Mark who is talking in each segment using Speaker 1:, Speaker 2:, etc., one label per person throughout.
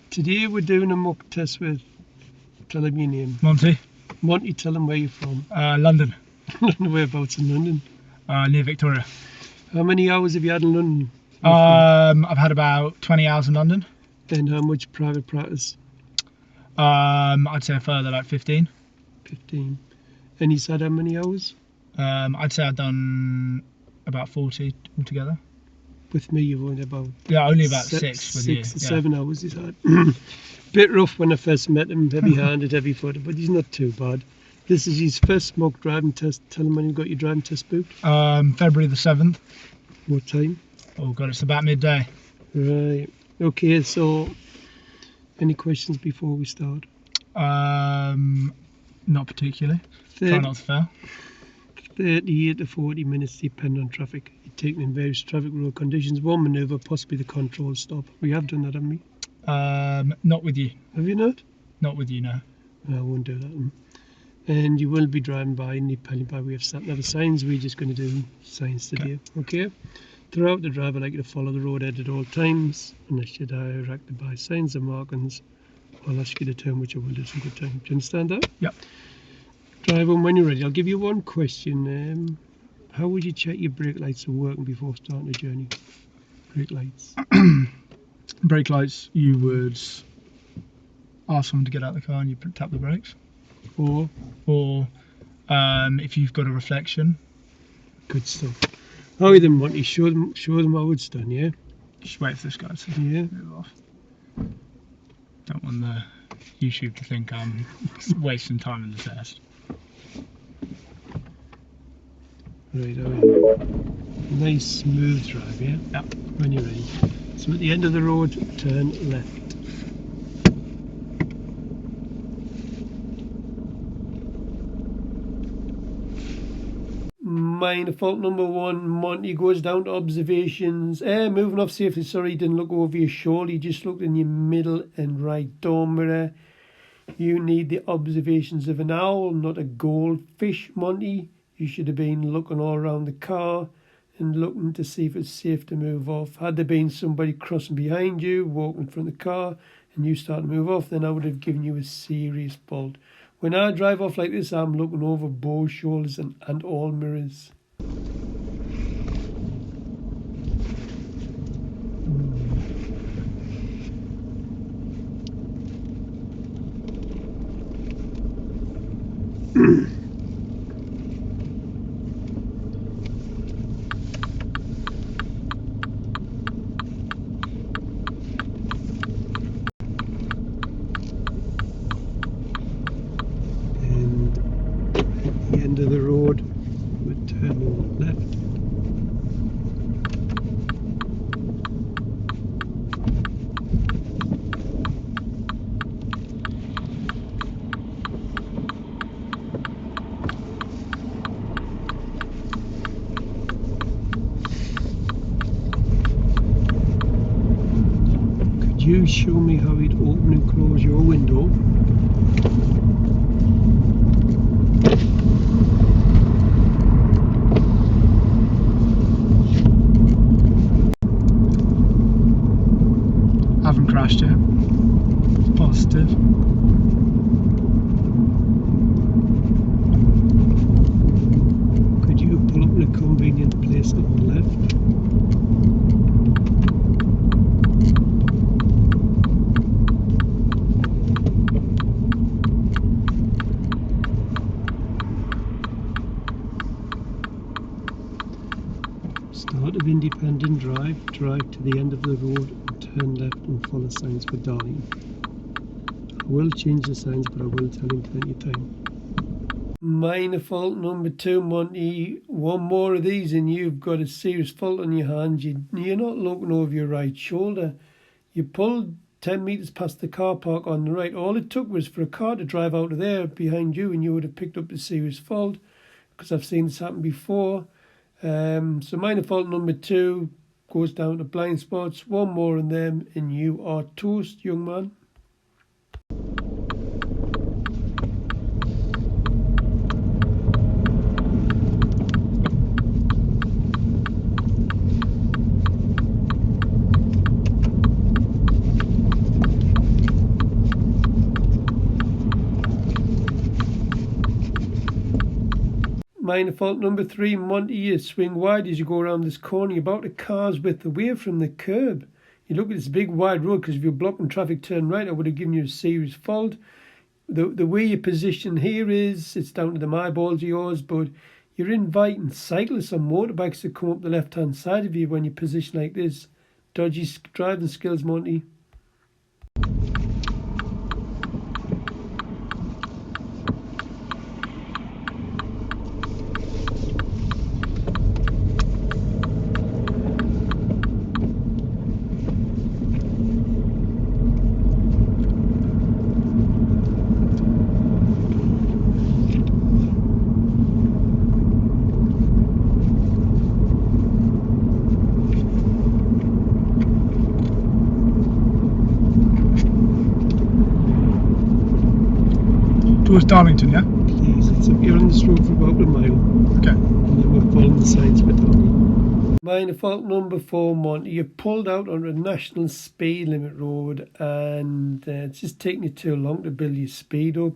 Speaker 1: Today we're doing a mock test with, tell him your name.
Speaker 2: Monty.
Speaker 1: Monty, tell him where you're from.
Speaker 2: London.
Speaker 1: Whereabouts in London?
Speaker 2: Near Victoria.
Speaker 1: How many hours have you had in London?
Speaker 2: I've had about 20 hours in London.
Speaker 1: And how much private practice?
Speaker 2: I'd say a further like 15.
Speaker 1: 15. And he's had how many hours?
Speaker 2: I'd say I've done about 40 altogether.
Speaker 1: With me, you've only about...
Speaker 2: Yeah, only about 6 with you.
Speaker 1: 6 or 7 hours he's had. Bit rough when I first met him, heavy-handed, heavy-footed, but he's not too bad. This is his first mock driving test. Tell him when you got your driving test booked.
Speaker 2: February the 7th.
Speaker 1: What time?
Speaker 2: Oh God, it's about midday.
Speaker 1: Right. Okay, so any questions before we start?
Speaker 2: Not particularly. Try not to fail.
Speaker 1: 38 to 40 minutes depending on traffic. You're taking in various traffic road conditions. One manoeuvre, possibly the control stop. We have done that, haven't we?
Speaker 2: Not with you.
Speaker 1: Have you not?
Speaker 2: Not with you, no.
Speaker 1: No, I won't do that. And you will be driving by independent by way of sat-nav signs. We're just going to do signs today. Okay? Throughout the drive, I like you to follow the road ahead at all times, unless you're directed by signs and markings. I'll ask you to turn, which I will do some good time. Do you understand that?
Speaker 2: Yep.
Speaker 1: Drive on when you're ready. I'll give you one question. How would you check your brake lights are working before starting the journey? Brake lights.
Speaker 2: Brake lights, you would ask someone to get out of the car and you tap the brakes. Or if you've got a reflection.
Speaker 1: Good stuff. Alright then, Monty, show them how it's done, yeah?
Speaker 2: Just wait for this guy to move off. Don't want the YouTube to think I'm wasting time in the test.
Speaker 1: Right, nice smooth drive, yeah?
Speaker 2: Yep.
Speaker 1: When you're ready. So at the end of the road, turn left. Minor fault number 1, Monty goes down to observations. Moving off safely, sorry, he didn't look over your shoulder, he just looked in your middle and right door mirror. You need the observations of an owl, not a goldfish, Monty. You should have been looking all around the car and looking to see if it's safe to move off. Had there been somebody crossing behind you, walking in front of the car, and you start to move off, then I would have given you a serious fault. When I drive off like this, I'm looking over both shoulders and all mirrors. End of the road, we're turning left. Could you show me how you'd open and close your window?
Speaker 2: Haven't crashed yet. It's positive.
Speaker 1: Could you pull up in a convenient place on the left? Start of independent drive, drive to the end of the road and turn left and follow signs for Darling. I will change the signs, but I will tell him plenty of time. Minor fault number 2, Monty. One more of these and you've got a serious fault on your hands. You're not looking over your right shoulder. You pulled 10 metres past the car park on the right. All it took was for a car to drive out of there behind you and you would have picked up a serious fault, because I've seen this happen before. So minor fault number 2 goes down to blind spots. One more in them and you are toast, young man. Minor fault number 3, Monty, you swing wide as you go around this corner. You're about a car's width away from the curb. You look at this big wide road, because if you're blocking traffic turn right, I would have given you a serious fault. The way your position here is, it's down to the eyeballs of yours, but you're inviting cyclists and motorbikes to come up the left-hand side of you when you position like this. Dodgy driving skills, Monty.
Speaker 2: Towards Darlington, yeah?
Speaker 1: Please, it's up here on this road for about a mile.
Speaker 2: Okay.
Speaker 1: And then we're following the signs for Darlington. Minor fault number 4, Monty. You pulled out on a national speed limit road, and it's just taking you too long to build your speed up.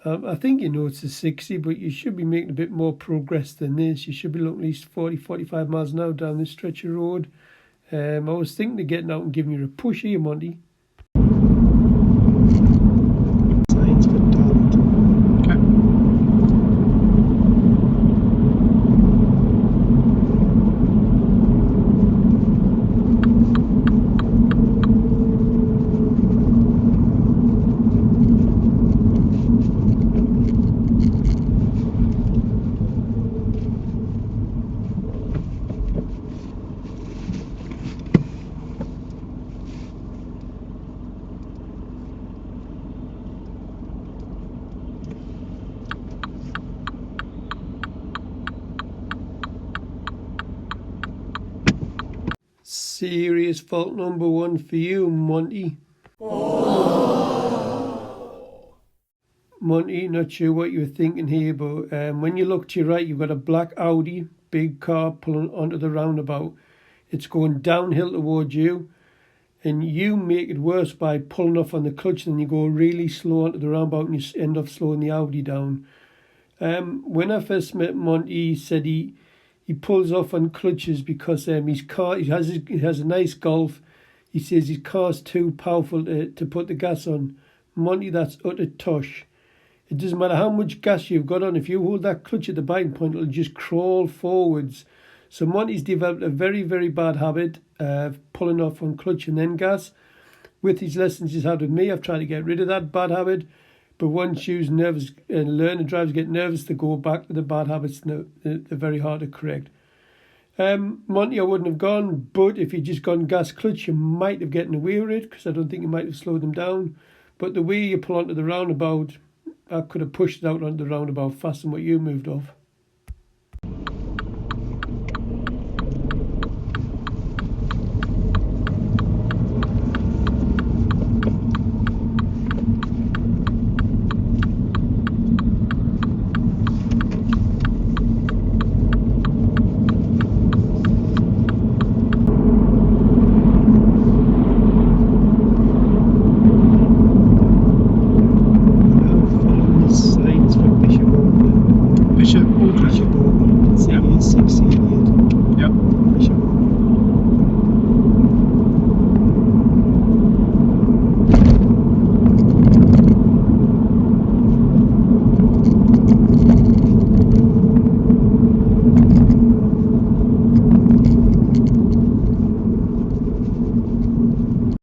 Speaker 1: I think you know it's a 60, but you should be making a bit more progress than this. You should be looking at least 40, 45 miles an hour down this stretch of road. I was thinking of getting out and giving you a push here, Monty. Signs for Darlington.
Speaker 2: Okay.
Speaker 1: Serious fault number 1 for you, Monty. Monty, not sure what you were thinking here, but when you look to your right, you've got a black Audi, big car pulling onto the roundabout. It's going downhill towards you, and you make it worse by pulling off on the clutch, and you go really slow onto the roundabout, and you end up slowing the Audi down. When I first met Monty, he said he pulls off on clutches because his car, he has a nice Golf. He says his car's too powerful to put the gas on. Monty, that's utter tosh. It doesn't matter how much gas you've got on. If you hold that clutch at the biting point, it'll just crawl forwards. So Monty's developed a very, very bad habit of pulling off on clutch and then gas. With his lessons he's had with me, I've tried to get rid of that bad habit. But once you're nervous and learning drivers get nervous to go back to the bad habits, they're very hard to correct. Monty, I wouldn't have gone, but if you'd just gone gas clutch, you might have gotten away with it, because I don't think you might have slowed them down. But the way you pull onto the roundabout, I could have pushed it out onto the roundabout faster than what you moved off.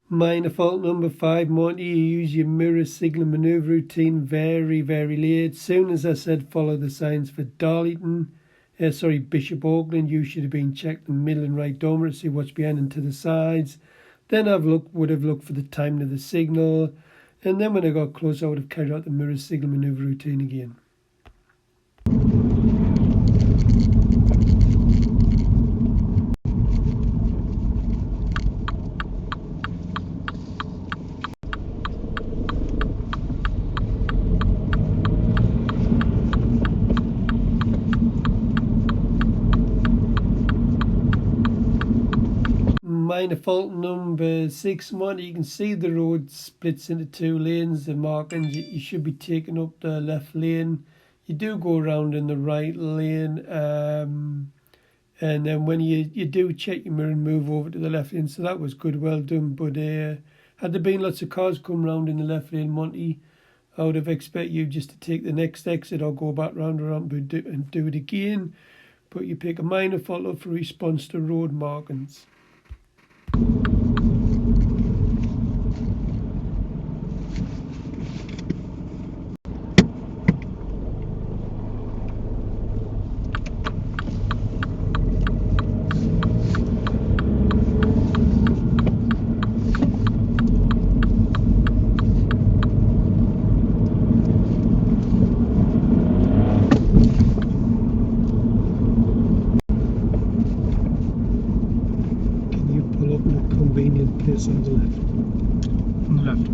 Speaker 1: Minor fault number 5, Monty, you use your mirror signal manoeuvre routine very, very late. Soon as I said follow the signs for Darlington, Bishop Auckland, you should have been checked in the middle and right dormer to see what's behind and to the sides. Then would have looked for the timing of the signal, and then when I got close I would have carried out the mirror signal manoeuvre routine again. Minor fault number 6, Monty, you can see the road splits into 2 lanes, the markings. You should be taking up the left lane. you do go around in the right lane, and then when you do check your mirror and move over to the left lane. So that was good, well done. But had there been lots of cars come round in the left lane, Monty, I would have expected you just to take the next exit or go back round and do it again. But you pick a minor fault up for response to road markings. Convenient place on the left.
Speaker 2: On the left.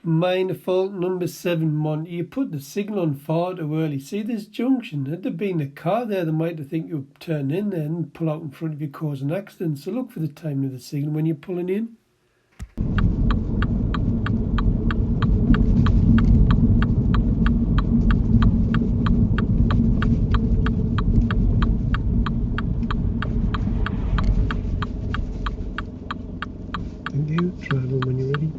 Speaker 1: Minor fault number 7, Monty. You put the signal on far too early. See this junction? Had there been a car there, they might have think you turn in there and pull out in front of you, cause an accident. So look for the timing of the signal when you're pulling in. Thank you. Travel when you're ready.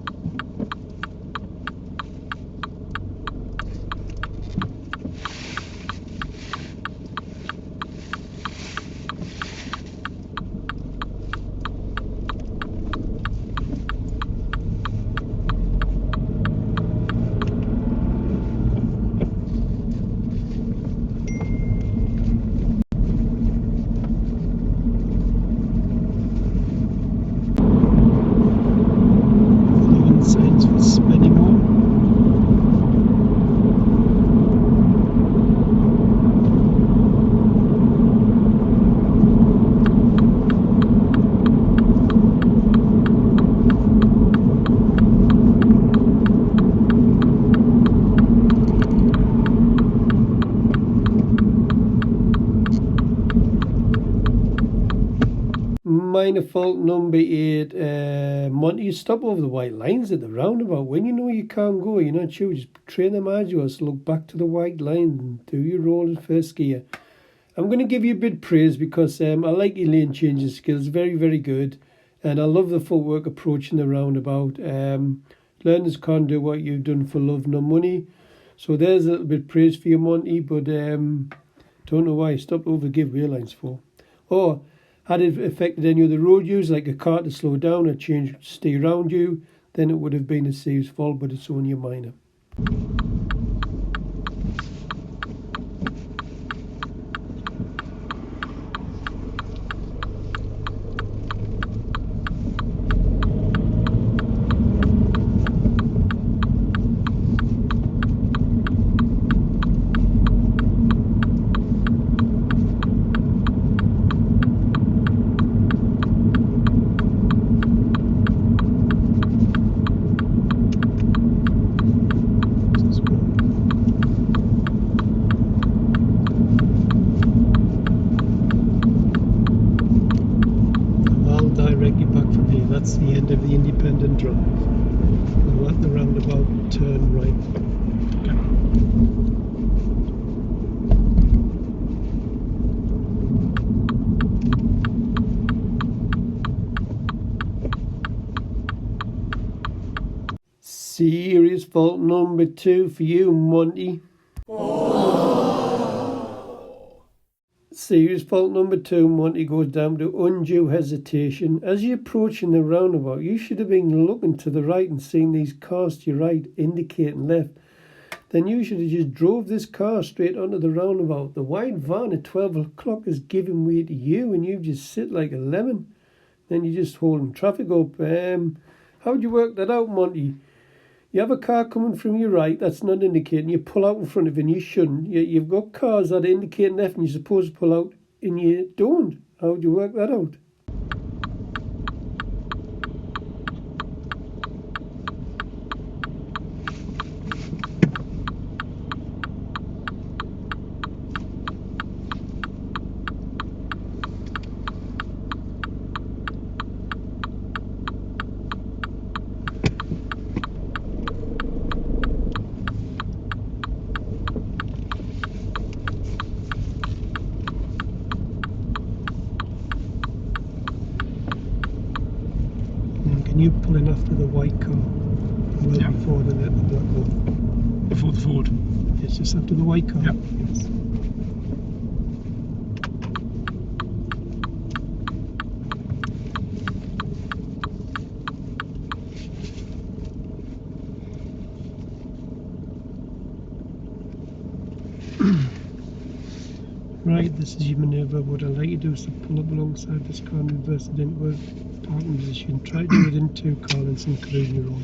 Speaker 1: Signs for spinning on. Minor fault number 8, Monty, you stop over the white lines at the roundabout. When you know you can't go, you're not sure, just train them arduous, look back to the white line and do your roll in first gear. I'm going to give you a bit of praise because I like your lane changing skills, very, very good. And I love the footwork approach in the roundabout. Learners can't do what you've done for love nor money. So there's a little bit of praise for you, Monty, but don't know why you stopped over giveaway lines for. Or had it affected any other road use, like a car to slow down or change stay around you, then it would have been a serious fault, but it's only a minor. That's the end of the independent drive. We'll at the roundabout, turn right. Serious fault number 2 for you, Monty. Serious fault number 2, Monty, goes down to undue hesitation. As you're approaching the roundabout, you should have been looking to the right and seeing these cars to your right indicating left. Then you should have just drove this car straight onto the roundabout. The white van at 12 o'clock is giving way to you and you just sit like a lemon. Then you're just holding traffic up. How'd you work that out, Monty? You have a car coming from your right that's not indicating, you pull out in front of it and you shouldn't. You've got cars that are indicating left and you're supposed to pull out and you don't. How would you work that out? you pulling after the white car? Well,
Speaker 2: Yeah.
Speaker 1: before the black one.
Speaker 2: Before the Ford.
Speaker 1: It's just after the white car.
Speaker 2: Yep.
Speaker 1: Yes. Right, this is your manoeuvre. What I'd like you to do is to pull up alongside this car and reverse it into a parking position. Try to do it in two car lengths, including your own.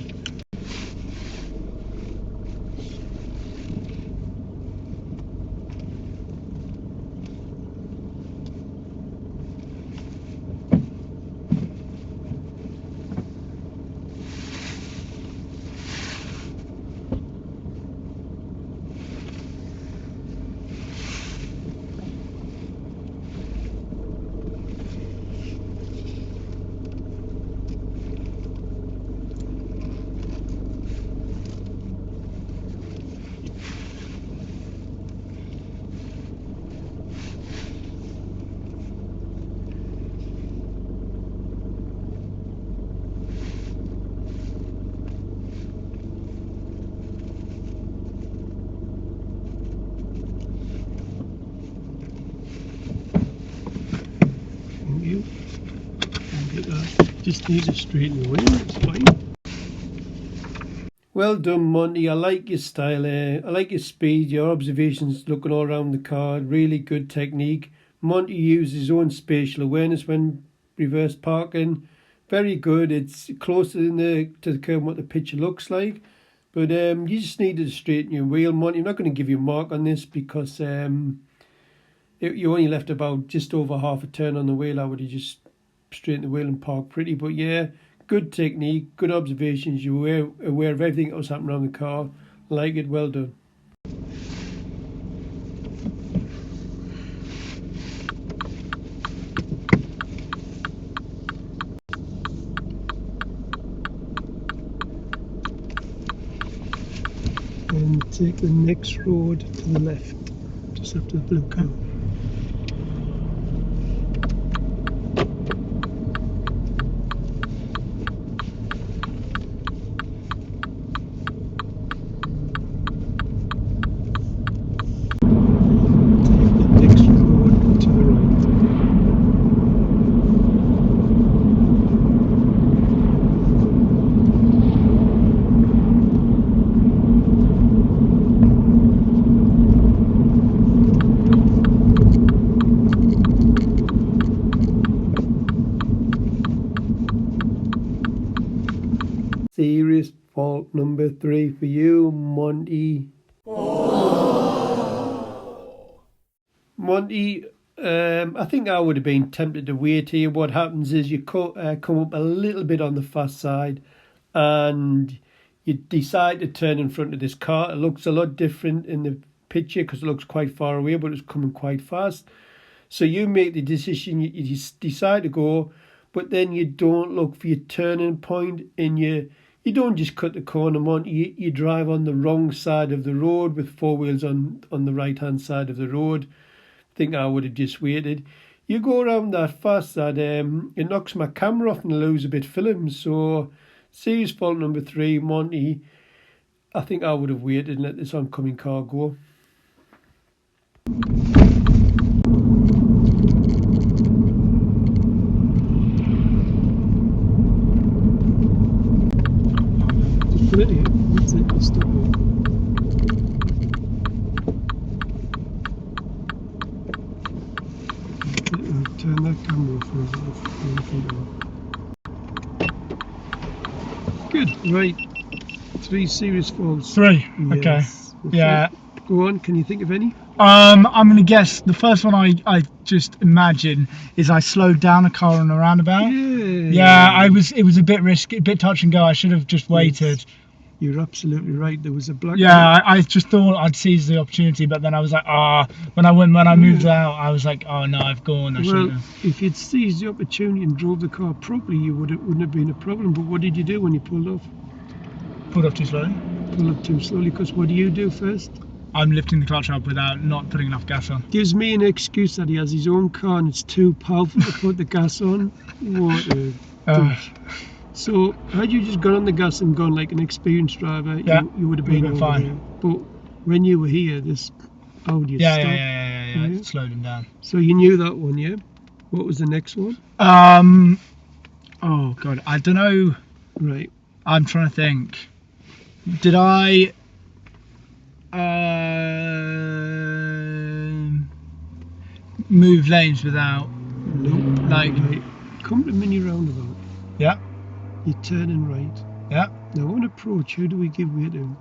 Speaker 1: Thank you. I'll get that. Just need to straighten your wing, it's fine. Well done, Monty. I like your style. I like your speed, your observations, looking all around the car. Really good technique. Monty used his own spatial awareness when reverse parking. Very good. It's closer to the curve what the picture looks like. But you just needed to straighten your wheel, Monty. I'm not going to give you a mark on this because you only left about just over half a turn on the wheel. I would have just straightened the wheel and parked pretty. But yeah, good technique, good observations. You were aware of everything that was happening around the car. Like it, well done. And take the next road to the left, just after the blue car. Serious fault number 3 for you, Monty. Monty, I think I would have been tempted to wait here. What happens is you come up a little bit on the fast side and you decide to turn in front of this car. It looks a lot different in the picture because it looks quite far away, but it's coming quite fast. So you make the decision, you decide to go, but then you don't look for your turning point and you don't just cut the corner, Monty. You drive on the wrong side of the road with four wheels on the right-hand side of the road. I think I would have just waited. You go around that fast that it knocks my camera off and I lose a bit of film. So, serious fault number 3, Monty. I think I would have waited and let this oncoming car go. Put it here. That's it. Just stop it. Turn that camera off. Good. Right. 3 serious faults.
Speaker 2: 3. Okay.
Speaker 1: Yes.
Speaker 2: Yeah.
Speaker 1: Go on. Can you think of any?
Speaker 2: I'm going to guess the first one I just imagine is I slowed down a car on a roundabout. Yeah. It was a bit risky, a bit touch and go. I should have just waited.
Speaker 1: Yes. You're absolutely right. There was a black.
Speaker 2: Yeah, I just thought I'd seize the opportunity, but then I was like, when I moved out, I was like, oh no, I've gone.
Speaker 1: Well, if you'd seized the opportunity and drove the car properly, wouldn't have been a problem. But what did you do when you pulled off?
Speaker 2: Pulled off too slowly.
Speaker 1: Pulled off too slowly, because what do you do first?
Speaker 2: I'm lifting the clutch up without not putting enough gas on.
Speaker 1: Gives me an excuse that he has his own car and it's too powerful to put the gas on. What a douche. So had you just gone on the gas and gone like an experienced driver,
Speaker 2: Yeah,
Speaker 1: you would have
Speaker 2: would
Speaker 1: been
Speaker 2: have been
Speaker 1: over
Speaker 2: fine.
Speaker 1: there. But when you were here, this Audi had
Speaker 2: Yeah,
Speaker 1: stopped.
Speaker 2: yeah.
Speaker 1: Yeah.
Speaker 2: It slowed him down.
Speaker 1: So you knew that one, yeah? What was the next one?
Speaker 2: Oh god, I don't know.
Speaker 1: Right.
Speaker 2: I'm trying to think. Did I move lanes without
Speaker 1: Nope.
Speaker 2: like?
Speaker 1: Right. Come to mini roundabout.
Speaker 2: Yeah.
Speaker 1: You're turning right.
Speaker 2: Yeah.
Speaker 1: Now on approach, who do we give way to?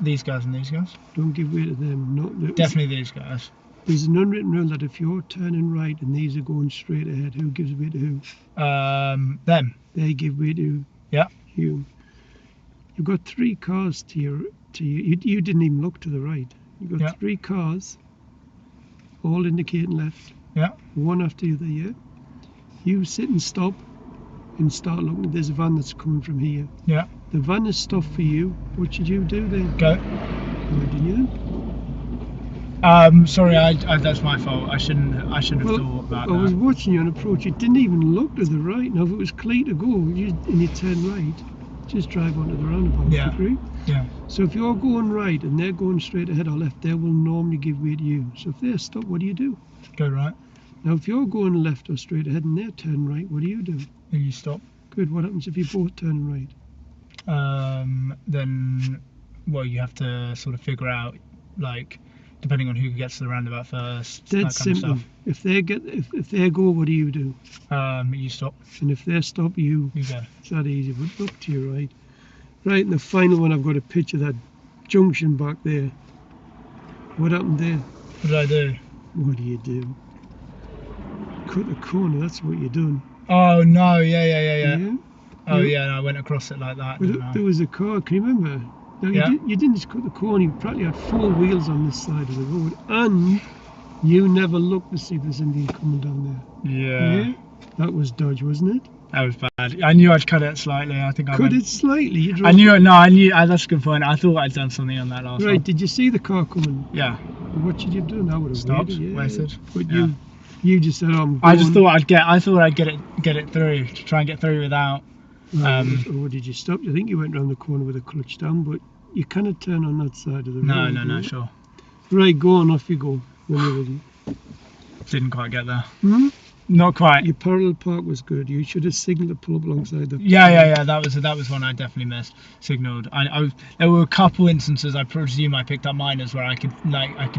Speaker 2: These guys and these guys.
Speaker 1: Don't give way to them. Not
Speaker 2: Definitely these guys.
Speaker 1: There's an unwritten rule that if you're turning right and these are going straight ahead, who gives way to who?
Speaker 2: Them.
Speaker 1: They give way to
Speaker 2: Yeah.
Speaker 1: you. You've got 3 cars to you. You didn't even look to the right. You've got
Speaker 2: Yeah.
Speaker 1: 3 cars, all indicating left.
Speaker 2: Yeah.
Speaker 1: One after the other, yeah? You sit and stop and start looking. There's a van that's coming from here.
Speaker 2: Yeah.
Speaker 1: The van is stopped for you. What should you do then?
Speaker 2: Go.
Speaker 1: Why didn't you?
Speaker 2: Sorry, I that's my fault. I shouldn't have thought about
Speaker 1: I was
Speaker 2: that.
Speaker 1: watching you on approach. You didn't even look to the right. Now, if it was clear to go and you turn right, just drive onto the roundabout.
Speaker 2: Yeah.
Speaker 1: Agree?
Speaker 2: Yeah.
Speaker 1: So if you're going right and they're going straight ahead or left, they will normally give way to you. So if they're stopped, what do?
Speaker 2: Go right.
Speaker 1: Now, if you're going left or straight ahead and they're turning right, what do?
Speaker 2: And you stop.
Speaker 1: Good. What happens if you're both turning right?
Speaker 2: Then, well, you have to sort of figure out, like, depending on who gets to the roundabout first.
Speaker 1: Dead
Speaker 2: that kind
Speaker 1: simple.
Speaker 2: of stuff.
Speaker 1: If they go, what do?
Speaker 2: You stop.
Speaker 1: And if they stop, you.
Speaker 2: You go.
Speaker 1: It's that easy. But look to your right. Right, and the final one, I've got a picture of that junction back there. What happened there?
Speaker 2: What did I do?
Speaker 1: What do you do? Cut the corner. That's what you're doing.
Speaker 2: Oh no! Yeah.
Speaker 1: Yeah.
Speaker 2: Oh yeah, and I went across it like that.
Speaker 1: Well,
Speaker 2: Didn't I?
Speaker 1: there was a car. Can you remember? Now,
Speaker 2: Yeah.
Speaker 1: you didn't just cut the corner. You practically had 4 wheels on this side of the road, and you never looked to see if there's anything coming down there.
Speaker 2: Yeah.
Speaker 1: That was dodge, wasn't it?
Speaker 2: That was bad. I knew I'd cut it slightly. I think I
Speaker 1: Cut
Speaker 2: went.
Speaker 1: it slightly. You
Speaker 2: I
Speaker 1: drove.
Speaker 2: knew it. No, I knew. That's a good point. I thought I'd done something on that last
Speaker 1: Right.
Speaker 2: one.
Speaker 1: Did you see the car coming?
Speaker 2: Yeah.
Speaker 1: What should you have done? I would have
Speaker 2: Stopped.
Speaker 1: waited. Yeah.
Speaker 2: Waited.
Speaker 1: But
Speaker 2: Yeah.
Speaker 1: you just said, "I'm going."
Speaker 2: I just thought I'd get it through to try and get through without.
Speaker 1: Or did you stop? I think you went round the corner with a clutch down, but you cannot turn on that side of the road.
Speaker 2: No,
Speaker 1: yeah?
Speaker 2: sure.
Speaker 1: Right, go on, off you go when you're ready.
Speaker 2: Didn't quite get there.
Speaker 1: Hmm?
Speaker 2: Not quite.
Speaker 1: Your parallel park was good. You should have signalled to pull up alongside the.
Speaker 2: Yeah. That was one I definitely missed. Signalled. There were a couple instances. I presume I picked up minors where I could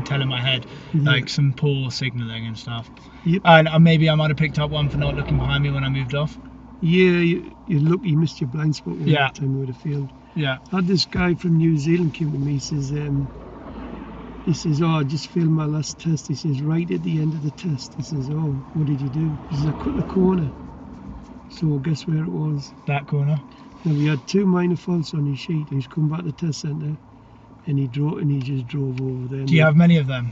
Speaker 2: tell in my head like some poor signalling and stuff.
Speaker 1: Yep.
Speaker 2: And maybe I might have picked up one for not looking behind me when I moved off.
Speaker 1: Yeah, you missed your blind spot one
Speaker 2: Yeah.
Speaker 1: time you would have failed.
Speaker 2: Yeah.
Speaker 1: I had this guy from New Zealand came to me. He says, "Oh, I just failed my last test." He says, right at the end of the test, he says, "Oh, what did you do?" He says, "I cut the corner." So guess where it was?
Speaker 2: That corner.
Speaker 1: Now we had 2 minor faults on his sheet. He's come back to the test centre, and he just drove over there.
Speaker 2: Do you have many of them?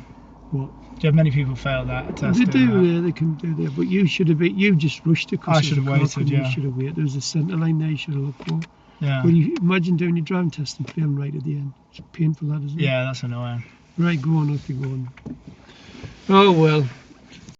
Speaker 1: What?
Speaker 2: Do you have many people fail that test?
Speaker 1: They
Speaker 2: doing that?
Speaker 1: do, yeah, they can do that. But you should have been. You just rushed it. 'Cause
Speaker 2: I
Speaker 1: there's
Speaker 2: should
Speaker 1: a
Speaker 2: have
Speaker 1: car
Speaker 2: waited,
Speaker 1: coming,
Speaker 2: yeah.
Speaker 1: You should have waited. There was a centre line there you should have looked for.
Speaker 2: Yeah.
Speaker 1: Well, you imagine doing your driving test and failing right at the end. It's painful, that, isn't it?
Speaker 2: Yeah, that's annoying.
Speaker 1: Right, go on, off you go on. Oh well.